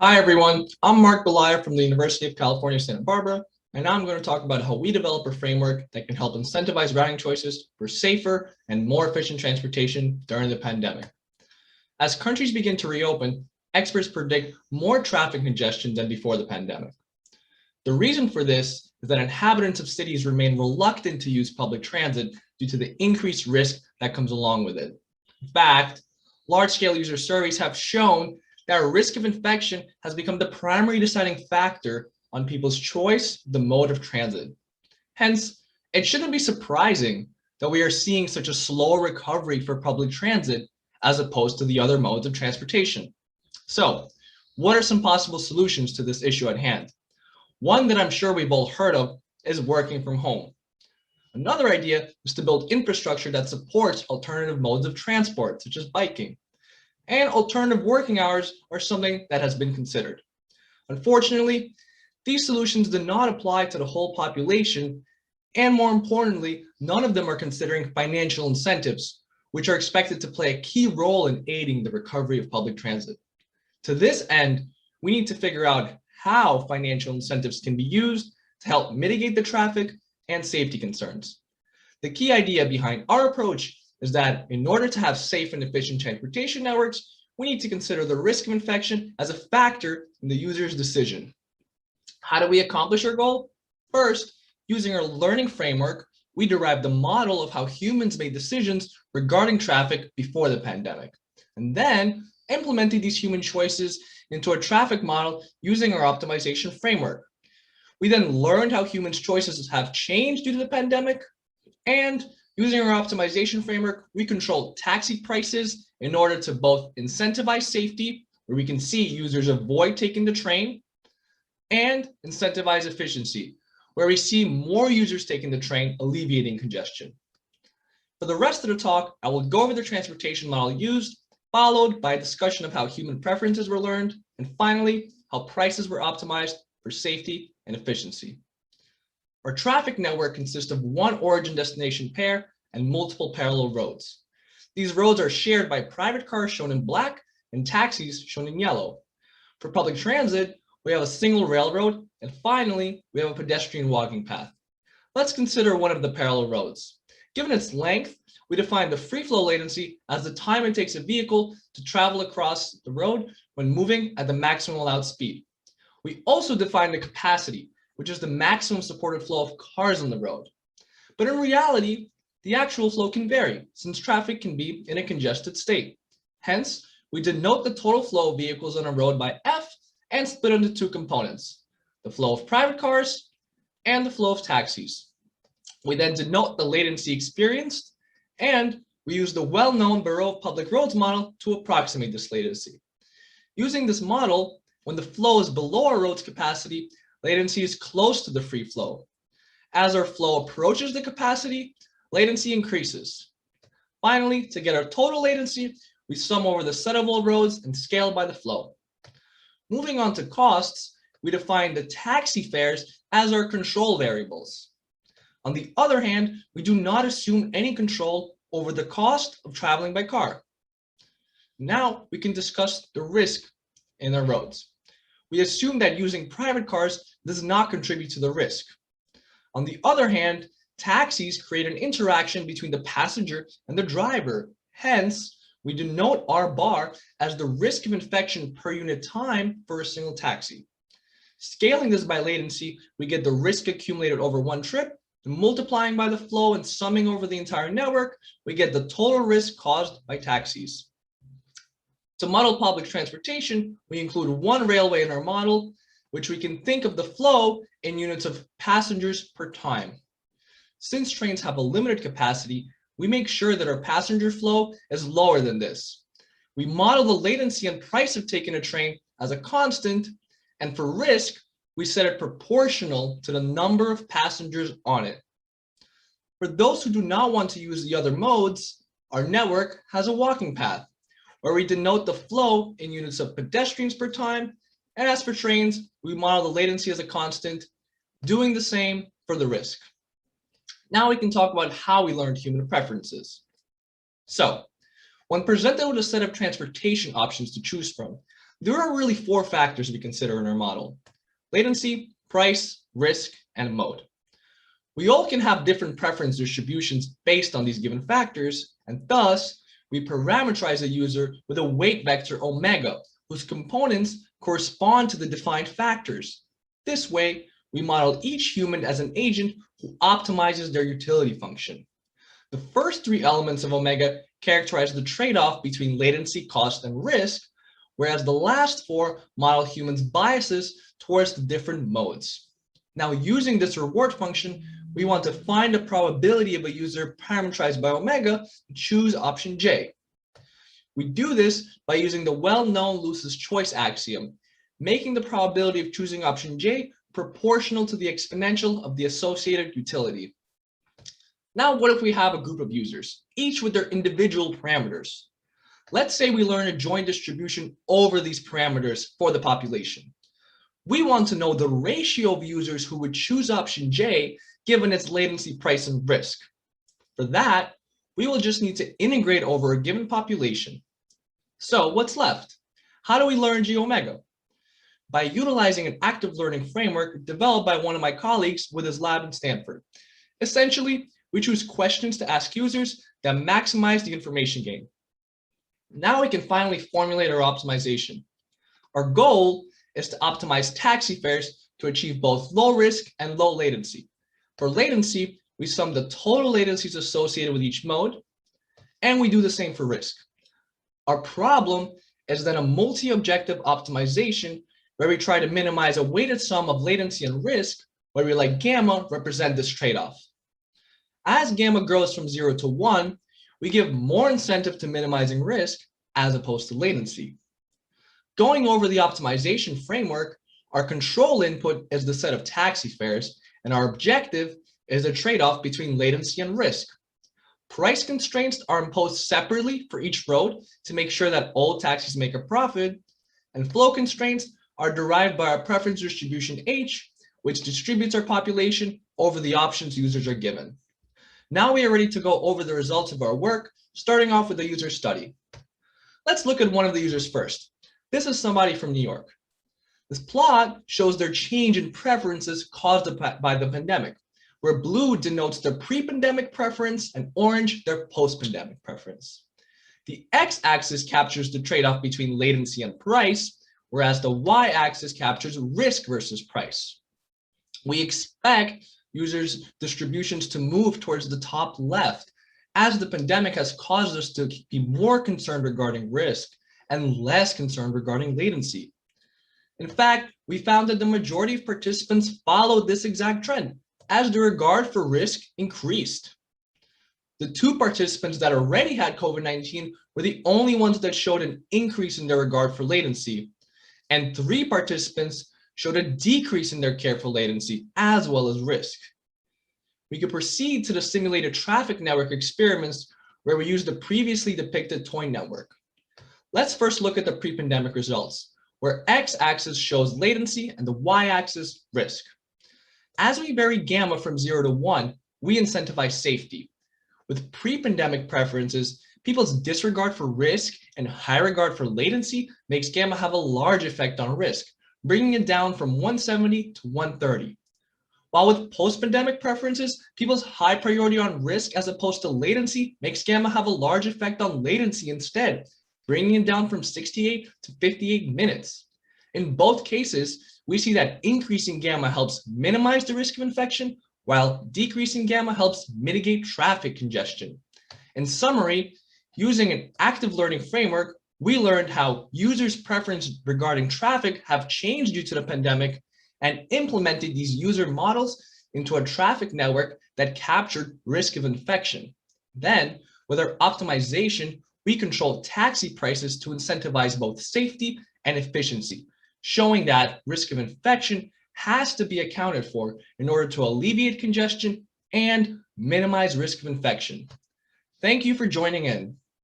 Hi everyone, I'm Beliaev from the University of California, Santa Barbara, and now I'm going to talk about how we develop a framework that can help incentivize routing choices for safer and more efficient transportation during the pandemic. As countries begin to reopen, experts predict more traffic congestion than before the pandemic. The reason for this is that inhabitants of cities remain reluctant to use public transit due to the increased risk that comes along with it. In fact, large-scale user surveys have shown that risk of infection has become the primary deciding factor on people's choice, the mode of transit. Hence, it shouldn't be surprising that we are seeing such a slow recovery for public transit as opposed to the other modes of transportation. So, what are some possible solutions to this issue at hand? One that I'm sure we've all heard of is working from home. Another idea is to build infrastructure that supports alternative modes of transport, such as biking. And alternative working hours are something that has been considered. Unfortunately, these solutions do not apply to the whole population, and more importantly, none of them are considering financial incentives, which are expected to play a key role in aiding the recovery of public transit. To this end, we need to figure out how financial incentives can be used to help mitigate the traffic and safety concerns. The key idea behind our approach is that in order to have safe and efficient transportation networks, we need to consider the risk of infection as a factor in the user's decision. How do we accomplish our goal? First, using our learning framework, we derived a model of how humans made decisions regarding traffic before the pandemic, and then implemented these human choices into a traffic model using our optimization framework. We then learned how humans' choices have changed due to the pandemic, and using our optimization framework, we control taxi prices in order to both incentivize safety, where we can see users avoid taking the train, and incentivize efficiency, where we see more users taking the train, alleviating congestion. For the rest of the talk, I will go over the transportation model used, followed by a discussion of how human preferences were learned, and finally, how prices were optimized for safety and efficiency. Our traffic network consists of one origin-destination pair and multiple parallel roads. These roads are shared by private cars shown in black and taxis shown in yellow. For public transit, we have a single railroad, and finally, we have a pedestrian walking path. Let's consider one of the parallel roads. Given its length, we define the free flow latency as the time it takes a vehicle to travel across the road when moving at the maximum allowed speed. We also define the capacity, which is the maximum supported flow of cars on the road. But in reality, the actual flow can vary, since traffic can be in a congested state. Hence, we denote the total flow of vehicles on a road by F and split into two components, the flow of private cars and the flow of taxis. We then denote the latency experienced, and we use the well-known Bureau of Public Roads model to approximate this latency. Using this model, when the flow is below our road's capacity, latency is close to the free flow. As our flow approaches the capacity, latency increases. Finally, to get our total latency, we sum over the set of all roads and scale by the flow. Moving on to costs, we define the taxi fares as our control variables. On the other hand, we do not assume any control over the cost of traveling by car. Now we can discuss the risk in our roads. We assume that using private cars does not contribute to the risk. On the other hand, taxis create an interaction between the passenger and the driver. Hence, we denote R bar as the risk of infection per unit time for a single taxi. Scaling this by latency, we get the risk accumulated over one trip, and multiplying by the flow and summing over the entire network, we get the total risk caused by taxis. To model public transportation, we include one railway in our model, which we can think of the flow in units of passengers per time. Since trains have a limited capacity, we make sure that our passenger flow is lower than this. We model the latency and price of taking a train as a constant, and for risk, we set it proportional to the number of passengers on it. For those who do not want to use the other modes, our network has a walking path, where we denote the flow in units of pedestrians per time, and as for trains, we model the latency as a constant, doing the same for the risk. Now we can talk about how we learned human preferences. So, when presented with a set of transportation options to choose from, There are really four factors we consider in our model: latency, price, risk, and mode. We all can have different preference distributions based on these given factors, and thus we parameterize a user with a weight vector omega, whose components correspond to the defined factors. This way, we model each human as an agent who optimizes their utility function. The first three elements of omega characterize the trade-off between latency, cost, and risk, whereas the last four model humans' biases towards the different modes. Now, using this reward function, we want to find the probability of a user parameterized by omega to choose option J. We do this by using the well-known Luce's choice axiom, making the probability of choosing option J proportional to the exponential of the associated utility. Now, what if we have a group of users, each with their individual parameters? Let's say we learn a joint distribution over these parameters for the population. We want to know the ratio of users who would choose option J given its latency, price, and risk. For that, we will just need to integrate over a given population. So what's left? How do we learn G omega? By utilizing an active learning framework developed by one of my colleagues with his lab in Stanford. Essentially, we choose questions to ask users that maximize the information gain. Now we can finally formulate our optimization. Our goal is to optimize taxi fares to achieve both low risk and low latency. For latency, we sum the total latencies associated with each mode, and we do the same for risk. Our problem is then a multi-objective optimization where we try to minimize a weighted sum of latency and risk, where we let gamma represent this trade-off. As gamma grows from 0 to 1, we give more incentive to minimizing risk as opposed to latency. Going over the optimization framework, our control input is the set of taxi fares, and our objective is a trade-off between latency and risk. Price constraints are imposed separately for each road to make sure that all taxis make a profit, and flow constraints are derived by our preference distribution H, which distributes our population over the options users are given. Now we are ready to go over the results of our work, starting off with the user study. Let's look at one of the users first. This is somebody from New York. This plot shows their change in preferences caused by the pandemic, where blue denotes their pre-pandemic preference and orange their post-pandemic preference. The x-axis captures the trade-off between latency and price, whereas the y-axis captures risk versus price. We expect users' distributions to move towards the top left, as the pandemic has caused us to be more concerned regarding risk and less concerned regarding latency. In fact, we found that the majority of participants followed this exact trend, as the regard for risk increased. The two participants that already had COVID-19 were the only ones that showed an increase in their regard for latency, and 3 participants showed a decrease in their care for latency as well as risk. We could proceed to the simulated traffic network experiments where we used the previously depicted toy network. Let's first look at the pre-pandemic results, where x-axis shows latency and the y-axis risk. As we vary gamma from 0 to 1, we incentivize safety. With pre-pandemic preferences, people's disregard for risk and high regard for latency makes gamma have a large effect on risk, bringing it down from 170 to 130. While with post-pandemic preferences, people's high priority on risk as opposed to latency makes gamma have a large effect on latency instead, bringing it down from 68 to 58 minutes. In both cases, we see that increasing gamma helps minimize the risk of infection, while decreasing gamma helps mitigate traffic congestion. In summary, using an active learning framework, we learned how users' preferences regarding traffic have changed due to the pandemic and implemented these user models into a traffic network that captured risk of infection. Then, with our optimization, we controlled taxi prices to incentivize both safety and efficiency, showing that risk of infection has to be accounted for in order to alleviate congestion and minimize risk of infection. Thank you for joining in.